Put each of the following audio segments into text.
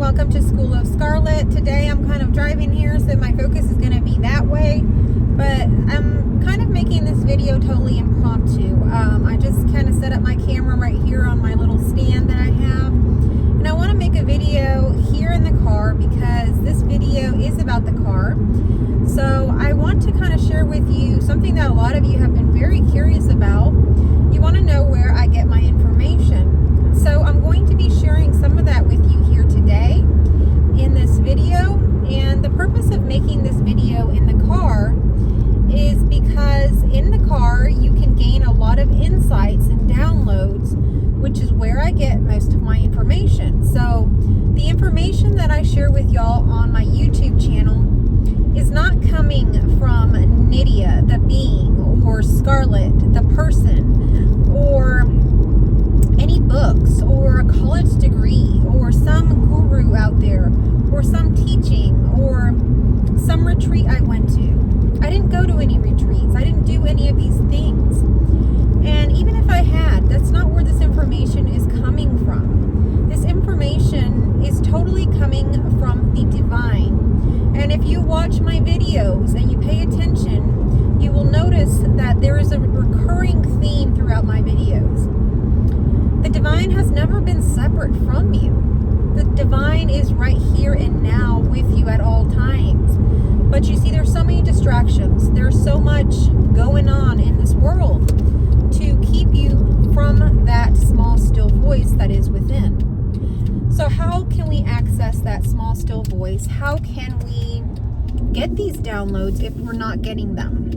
welcome to School of Scarlett. Today I'm kind of driving here, so my focus is going to be that way, but I'm kind of making this video totally impromptu. I just kind of set up my camera right here on my little stand that I have, and I want to make a video here in the car because this video is about the car. So I want to kind of share with you something that a lot of you have been very curious about. You want to know where I get my information. So I'm going to be sharing some of that with you here today in this video. And the purpose of making this video in the car is because in the car you can gain a lot of insights and downloads, which is where I get most of my information. So the information that I share with y'all on my YouTube channel is not coming from Nydia, the being, or Scarlett, the person, or any books, or a college degree, or some guru out there, or some teaching, or some retreat I went to. I didn't go to any retreats. I didn't do any of these things. And even if I had, that's not where this information is coming from. This information is totally coming from the divine. And if you watch my videos and you pay attention, you will notice that there is a recurring theme throughout my videos. The divine has never been separate from you. The divine is right here and now with you at all times. But you see, there's so many distractions. There's so much going on in this world to keep you from that small, still voice that is within. So how can we access that small, still voice? How can we get these downloads if we're not getting them?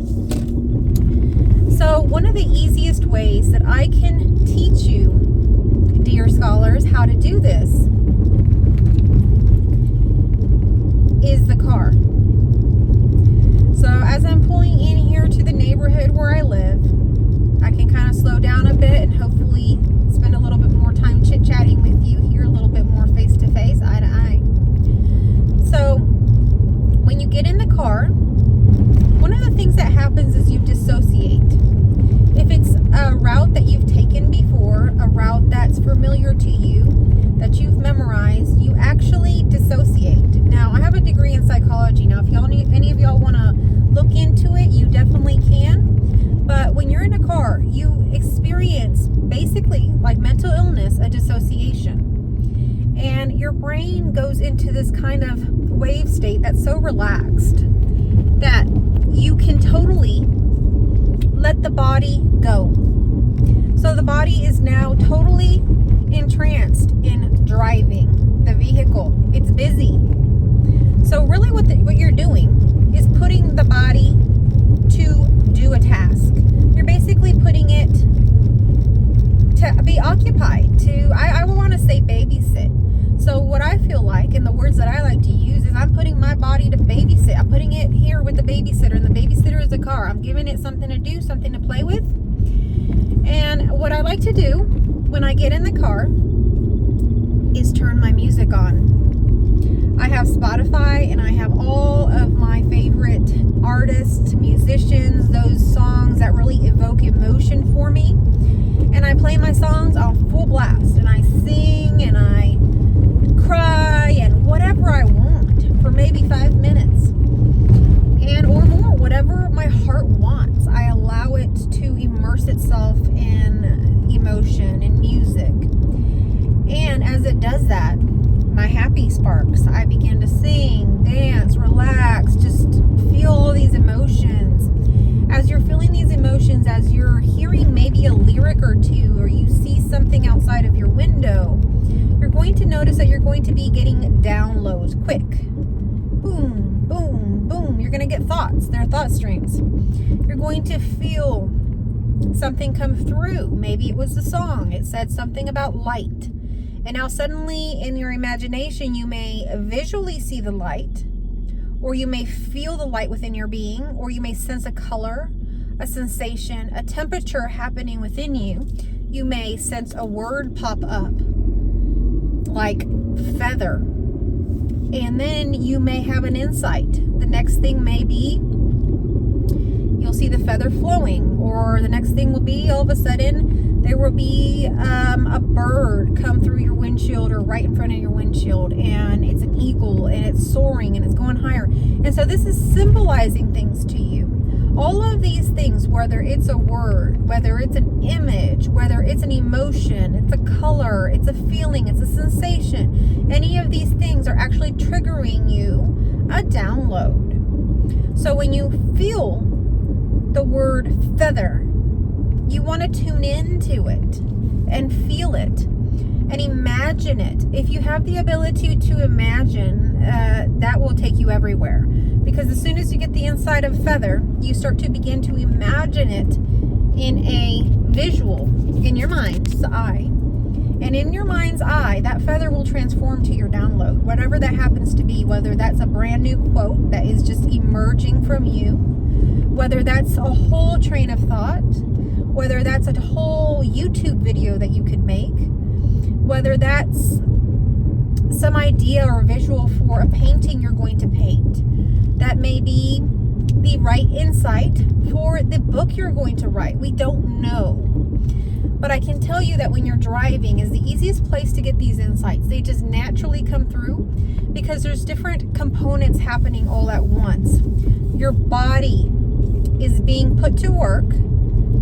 So one of the easiest ways that I can teach you, dear scholars, how to do this is the car. So as I'm pulling in here to the neighborhood where I live, I can kind of slow down a bit and hopefully spend a little bit more time chit-chatting with you here, a little bit more face-to-face, eye-to-eye. So when you get in the car, one of the things that happens is you dissociate. If it's a route that you've taken before, a route that's familiar to you, that you've memorized, you actually dissociate. Now, I have a degree in psychology. Now, if any of y'all want to look into it, you definitely can. But when you're in a car, you experience basically, like mental illness, a dissociation. And your brain goes into this kind of wave state that's so relaxed that you can totally let the body go. So the body is now totally entranced in driving the vehicle. It's busy. So really what you're doing is putting the body to do a task. You're basically putting it to be occupied, to, I want to say babysit. So what I feel like, and the words that I like to use, is I'm putting my body to babysit. I'm putting it here with the babysitter, and the babysitter is the car. I'm giving it something to do, something to play with. And what I like to do when I get in the car is turn my music on. I have Spotify, and I have all of my favorite artists, musicians, those songs that really evoke emotion for me. And I play my songs on full blast, and I sing, and I cry, and whatever I want for maybe 5 minutes and or more, whatever my heart wants. I allow it to immerse itself in emotion and music. And as it does that, my happy sparks. I begin to sing, dance, relax, just feel all these emotions. As you're feeling these emotions, as you're hearing maybe a lyric or two, or you see something outside of your window, you're going to notice that you're going to be getting downloads quick. Boom, boom, boom. You're going to get thoughts. They're thought streams. You're going to feel something come through. Maybe it was the song. It said something about light. And now suddenly in your imagination, you may visually see the light, or you may feel the light within your being, or you may sense a color, a sensation, a temperature happening within you. You may sense a word pop up, like feather. And then you may have an insight. The next thing may be you'll see the feather flowing, or the next thing will be all of a sudden there will be a bird come through your windshield or right in front of your windshield, and it's soaring and it's going higher. And so this is symbolizing things to you. All of these things, whether it's a word, whether it's an image, whether it's an emotion, it's a color, it's a feeling, it's a sensation, any of these things are actually triggering you a download. So when you feel the word feather, you want to tune into it and feel it and imagine it. If you have the ability to imagine, that will take you everywhere. Because as soon as you get the inside of feather, you start to begin to imagine it in a visual, in your mind's eye. And in your mind's eye, that feather will transform to your download, whatever that happens to be, whether that's a brand new quote that is just emerging from you, whether that's a whole train of thought, whether that's a whole YouTube video that you could make, whether that's some idea or visual for a painting you're going to paint. That may be the right insight for the book you're going to write. We don't know. But I can tell you that when you're driving is the easiest place to get these insights. They just naturally come through because there's different components happening all at once. Your body is being put to work,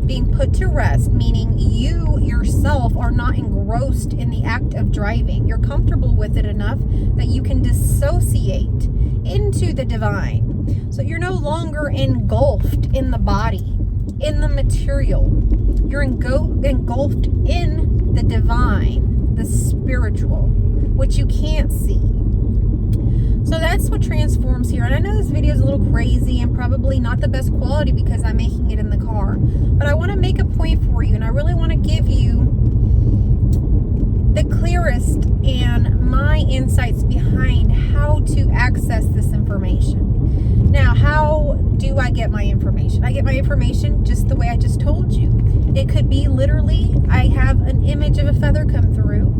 being put to rest, meaning you yourself are not engrossed in the act of driving. You're comfortable with it enough that you can dissociate into the divine. So you're no longer engulfed in the body, in the material. You're engulfed in the divine, the spiritual, which you can't see. So that's what transforms here. And I know this video is a little crazy and probably not the best quality because I'm making it in the car. But I want to make a point for you, and I really want to give you the clearest and my insights behind how to access this information. Now, how do I get my information? I get my information just the way I just told you. It could be literally, I have an image of a feather come through,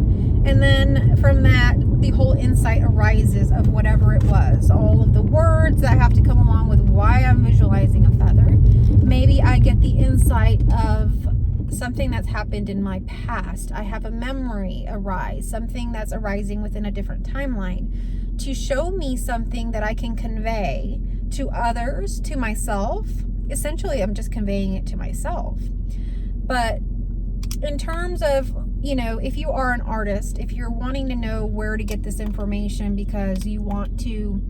and then from that, the whole insight arises of whatever it was. All of the words that have to come along with why I'm visualizing a feather. Maybe I get the insight of something that's happened in my past. I have a memory arise, something that's arising within a different timeline to show me something that I can convey to others, to myself. Essentially, I'm just conveying it to myself. But in terms of, you know, if you are an artist, if you're wanting to know where to get this information because you want to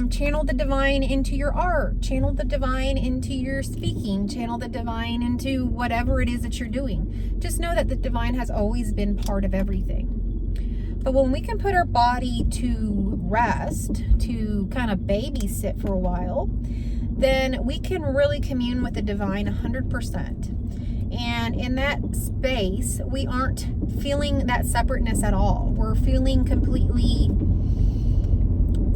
channel the divine into your art, channel the divine into your speaking, channel the divine into whatever it is that you're doing, just know that the divine has always been part of everything. But when we can put our body to rest, to kind of babysit for a while, then we can really commune with the divine 100%. And in that space, we aren't feeling that separateness at all. We're feeling completely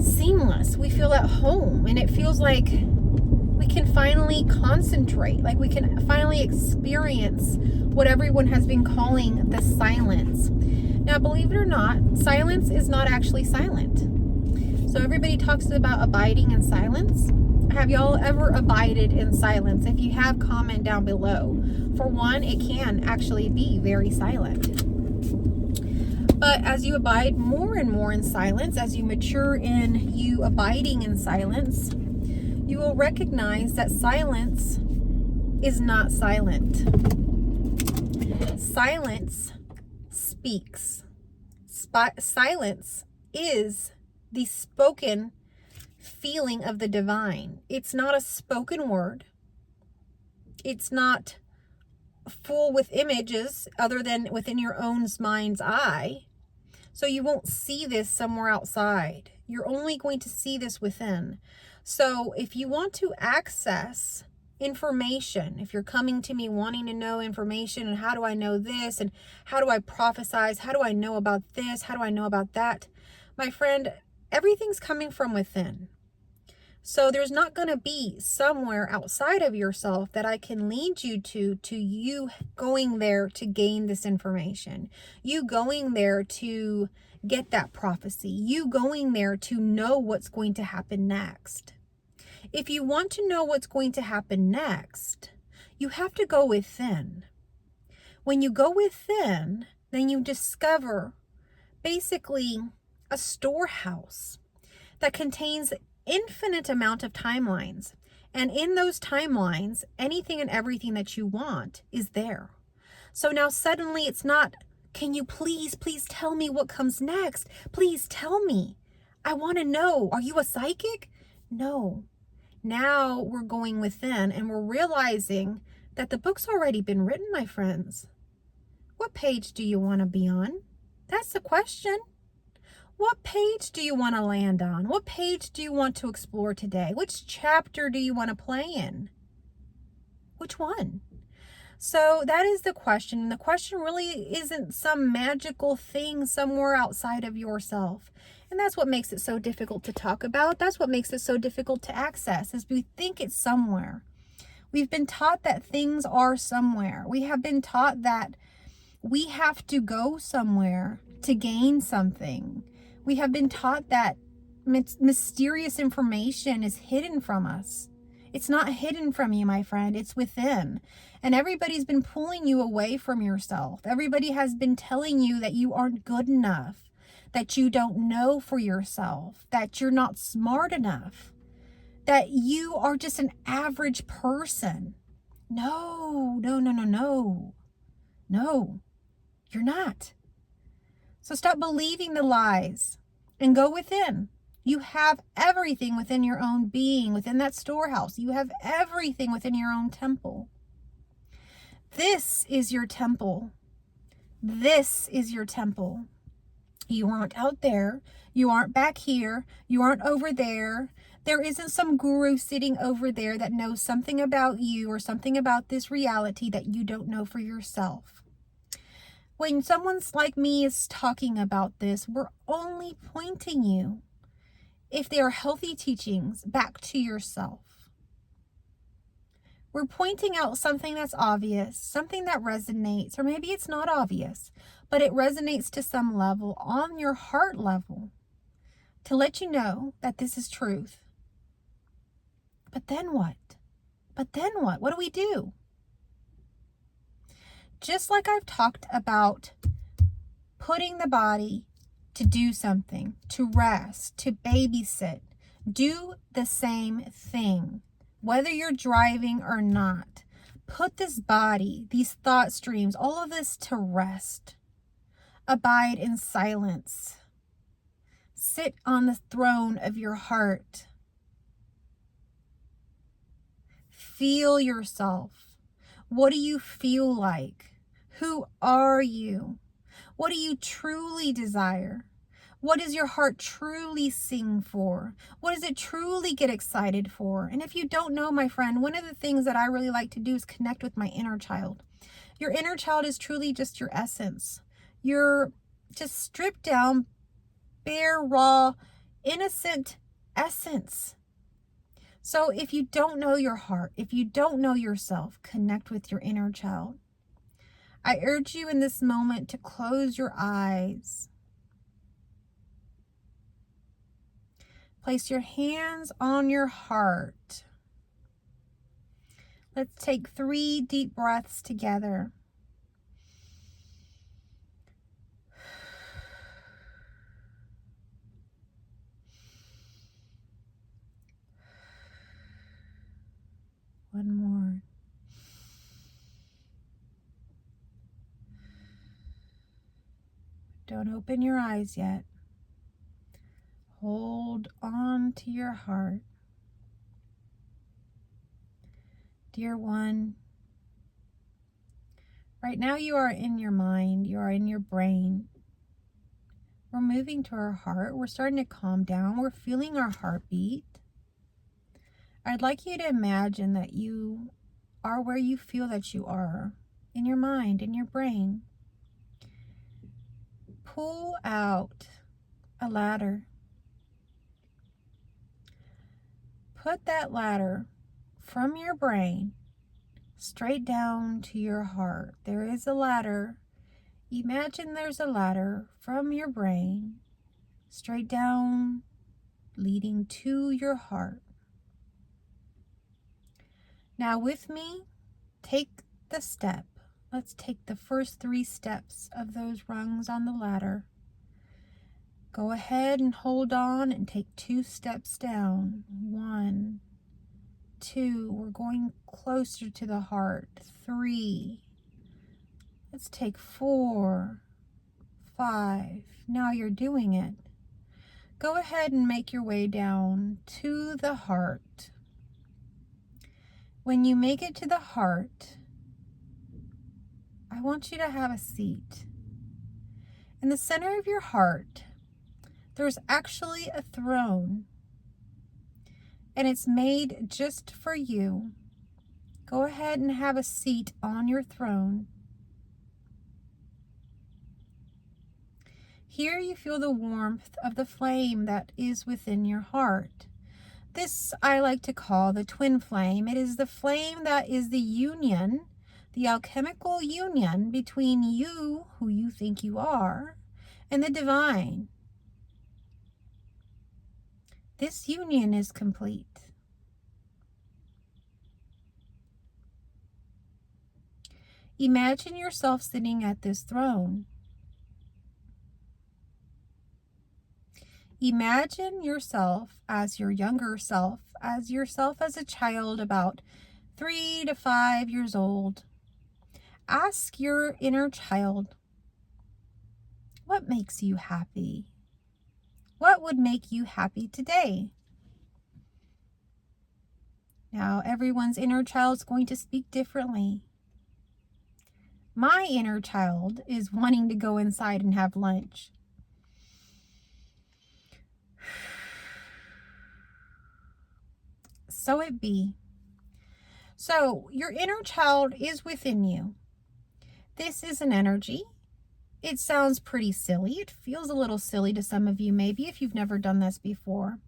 seamless. We feel at home, and it feels like we can finally concentrate, like we can finally experience what everyone has been calling the silence. Now, believe it or not, silence is not actually silent. So everybody talks about abiding in silence. Have y'all ever abided in silence? If you have, comment down below. For one, it can actually be very silent. But as you abide more and more in silence, as you mature in you abiding in silence, you will recognize that silence is not silent. Silence speaks. Silence is the spoken feeling of the divine. It's not a spoken word. It's not full with images other than within your own mind's eye. So you won't see this somewhere outside. You're only going to see this within. So if you want to access information, if you're coming to me wanting to know information and how do I know this and how do I prophesize, how do I know about this, how do I know about that, my friend, everything's coming from within. So there's not going to be somewhere outside of yourself that I can lead you to you going there to gain this information, you going there to get that prophecy, you going there to know what's going to happen next. If you want to know what's going to happen next, you have to go within. When you go within, then you discover basically a storehouse that contains infinite amount of timelines. And in those timelines, anything and everything that you want is there. So now suddenly it's not, can you please tell me what comes next? Please tell me. I want to know. Are you a psychic? No. Now we're going within and we're realizing that the book's already been written, my friends. What page do you want to be on? That's the question. What page do you want to land on? What page do you want to explore today? Which chapter do you want to play in? Which one? So that is the question. The question really isn't some magical thing somewhere outside of yourself. And that's what makes it so difficult to talk about. That's what makes it so difficult to access, is we think it's somewhere. We've been taught that things are somewhere. We have been taught that we have to go somewhere to gain something. We have been taught that mysterious information is hidden from us. It's not hidden from you, my friend. It's within. And everybody's been pulling you away from yourself. Everybody has been telling you that you aren't good enough, that you don't know for yourself, that you're not smart enough, that you are just an average person. No, you're not. So stop believing the lies and go within. You have everything within your own being, within that storehouse. You have everything within your own temple. This is your temple. This is your temple. You aren't out there. You aren't back here. You aren't over there. There isn't some guru sitting over there that knows something about you or something about this reality that you don't know for yourself. When someone's like me is talking about this, we're only pointing you, if they are healthy teachings, back to yourself. We're pointing out something that's obvious, something that resonates, or maybe it's not obvious, but it resonates to some level, on your heart level, to let you know that this is truth. But then what? What do we do? Just like I've talked about putting the body to do something, to rest, to babysit, do the same thing, whether you're driving or not. Put this body, these thought streams, all of this to rest. Abide in silence. Sit on the throne of your heart. Feel yourself. What do you feel like? Who are you? What do you truly desire? What does your heart truly sing for? What does it truly get excited for? And if you don't know, my friend, one of the things that I really like to do is connect with my inner child. Your inner child is truly just your essence. You're just stripped down, bare, raw, innocent essence. So if you don't know your heart, if you don't know yourself, connect with your inner child. I urge you in this moment to close your eyes. Place your hands on your heart. Let's take 3 deep breaths together. One more. Don't open your eyes yet. Hold on to your heart. Dear one, right now you are in your mind, you are in your brain. We're moving to our heart. We're starting to calm down. We're feeling our heartbeat. I'd like you to imagine that you are where you feel that you are, in your mind, in your brain. Pull out a ladder. Put that ladder from your brain straight down to your heart. There is a ladder. Imagine there's a ladder from your brain straight down, leading to your heart. Now with me, take the step. Let's take the first 3 steps of those rungs on the ladder. Go ahead and hold on and take 2 steps down. 1, 2, we're going closer to the heart. 3, let's take 4, 5. Now you're doing it. Go ahead and make your way down to the heart. When you make it to the heart, I want you to have a seat. In the center of your heart, there's actually a throne, and it's made just for you. Go ahead and have a seat on your throne. Here you feel the warmth of the flame that is within your heart. This I like to call the twin flame. It is the flame that is the union, the alchemical union between you, who you think you are, and the divine. This union is complete. Imagine yourself sitting at this throne. Imagine yourself as your younger self, as yourself as a child about 3 to 5 years old. Ask your inner child, what makes you happy? What would make you happy today? Now, everyone's inner child is going to speak differently. My inner child is wanting to go inside and have lunch. So it be. So your inner child is within you. This is an energy. It sounds pretty silly. It feels a little silly to some of you, maybe, if you've never done this before.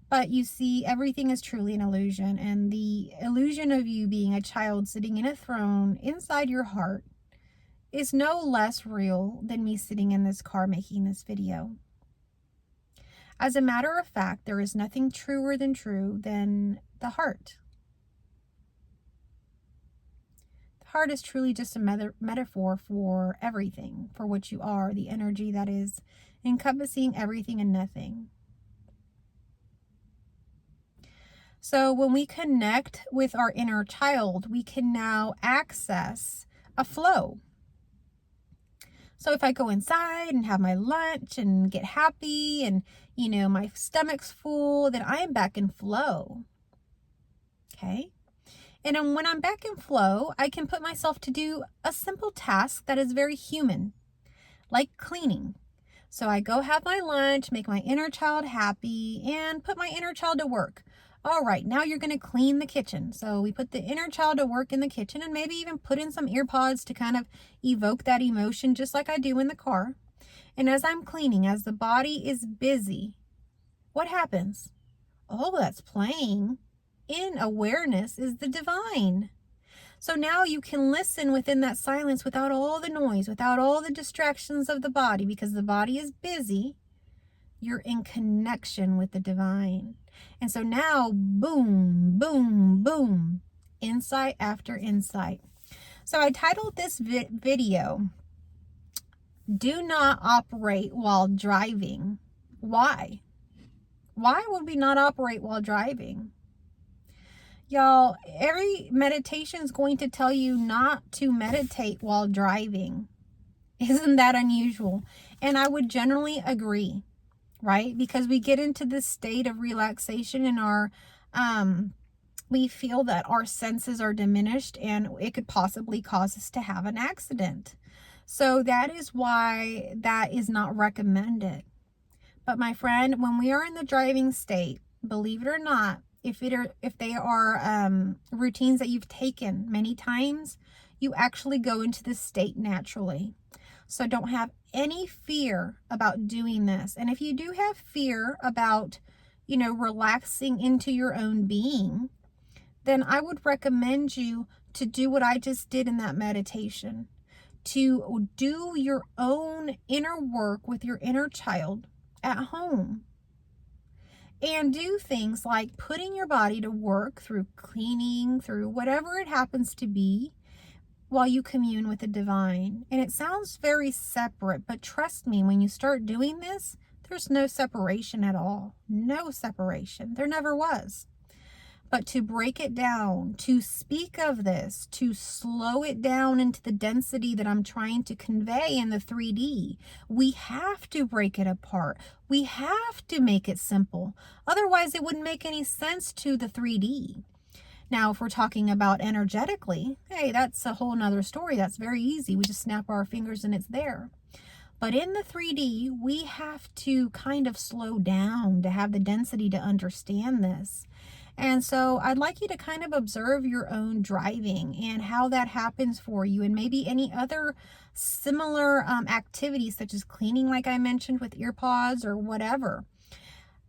But you see, everything is truly an illusion. And the illusion of you being a child sitting in a throne inside your heart is no less real than me sitting in this car making this video. As a matter of fact, there is nothing truer than true than the heart. The heart is truly just a metaphor for everything, for what you are, the energy that is encompassing everything and nothing. So when we connect with our inner child, we can now access a flow. So if I go inside and have my lunch and get happy and, you know, my stomach's full, then I am back in flow. Okay? And then when I'm back in flow, I can put myself to do a simple task that is very human, like cleaning. So I go have my lunch, make my inner child happy, and put my inner child to work. All right, now you're going to clean the kitchen. So we put the inner child to work in the kitchen and maybe even put in some ear pods to kind of evoke that emotion, just like I do in the car. And as I'm cleaning, as the body is busy, what happens? All that's playing in awareness is the divine. So now you can listen within that silence without all the noise, without all the distractions of the body, because the body is busy. You're in connection with the divine. And so now, boom, boom, boom, insight after insight. So I titled this video, Do Not Operate While Driving. Why? Why would we not operate while driving? Y'all, every meditation is going to tell you not to meditate while driving. Isn't that unusual? And I would generally agree. Right? Because we get into this state of relaxation and we feel that our senses are diminished and it could possibly cause us to have an accident. So that is why that is not recommended. But my friend, when we are in the driving state, believe it or not, if they are routines that you've taken many times, you actually go into this state naturally. So don't have any fear about doing this. And if you do have fear about, you know, relaxing into your own being, then I would recommend you to do what I just did in that meditation. To do your own inner work with your inner child at home. And do things like putting your body to work through cleaning, through whatever it happens to be, while you commune with the divine. And it sounds very separate, but trust me, when you start doing this, There's no separation at all. No separation. There never was. But to break it down, to speak of this, to slow it down into the density that I'm trying to convey in the 3D, we have to break it apart. We have to make it simple. Otherwise, it wouldn't make any sense to the 3D. Now, if we're talking about energetically, hey, that's a whole nother story. That's very easy. We just snap our fingers and it's there. But in the 3D, we have to kind of slow down to have the density to understand this. And so I'd like you to kind of observe your own driving and how that happens for you, and maybe any other similar activities such as cleaning, like I mentioned, with earpods or whatever.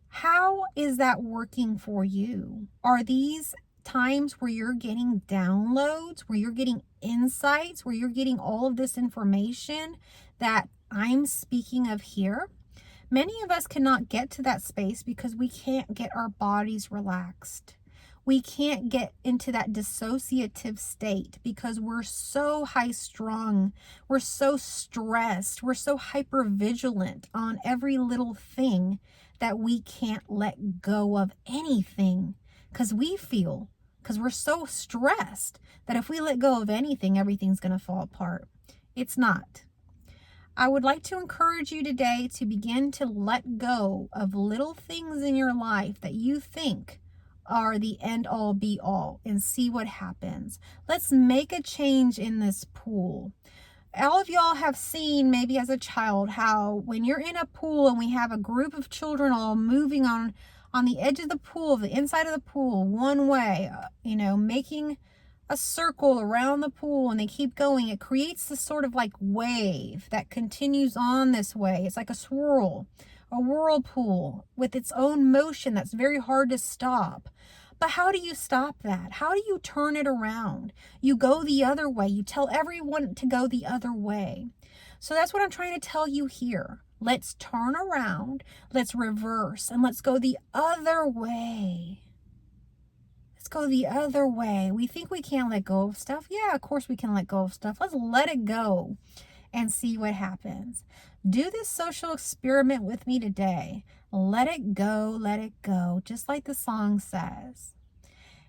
How is that working for you? Are these times where you're getting downloads, where you're getting insights, where you're getting all of this information that I'm speaking of here? Many of us cannot get to that space because we can't get our bodies relaxed. We can't get into that dissociative state because we're so high strung, we're so stressed, we're so hyper vigilant on every little thing that we can't let go of anything because we're so stressed that if we let go of anything, everything's going to fall apart. It's not. I would like to encourage you today to begin to let go of little things in your life that you think are the end all be all and see what happens. Let's make a change in this pool. All of y'all have seen maybe as a child how when you're in a pool and we have a group of children all moving on the edge of the pool, the inside of the pool, one way, making a circle around the pool, and they keep going, it creates this sort of like wave that continues on this way. It's like a swirl, a whirlpool with its own motion that's very hard to stop. But how do you stop that? How do you turn it around? You go the other way. You tell everyone to go the other way. So that's what I'm trying to tell you here. Let's turn around, let's reverse, and let's go the other way. Go the other way. We think we can't let go of stuff. Yeah, of course we can let go of stuff. Let's let it go and see what happens. Do this social experiment with me today. Let it go, just like the song says.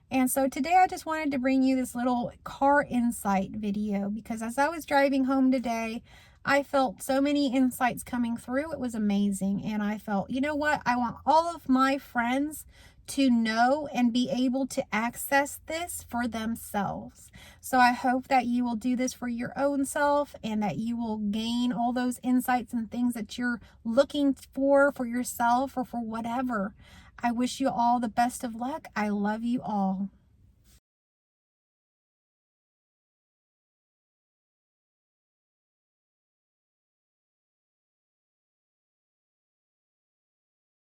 And so today I just wanted to bring you this little car insight video because as I was driving home today, I felt so many insights coming through. It was amazing. And I felt, you know what? I want all of my friends to know and be able to access this for themselves. So I hope that you will do this for your own self and that you will gain all those insights and things that you're looking for yourself or for whatever. I wish you all the best of luck. I love you all.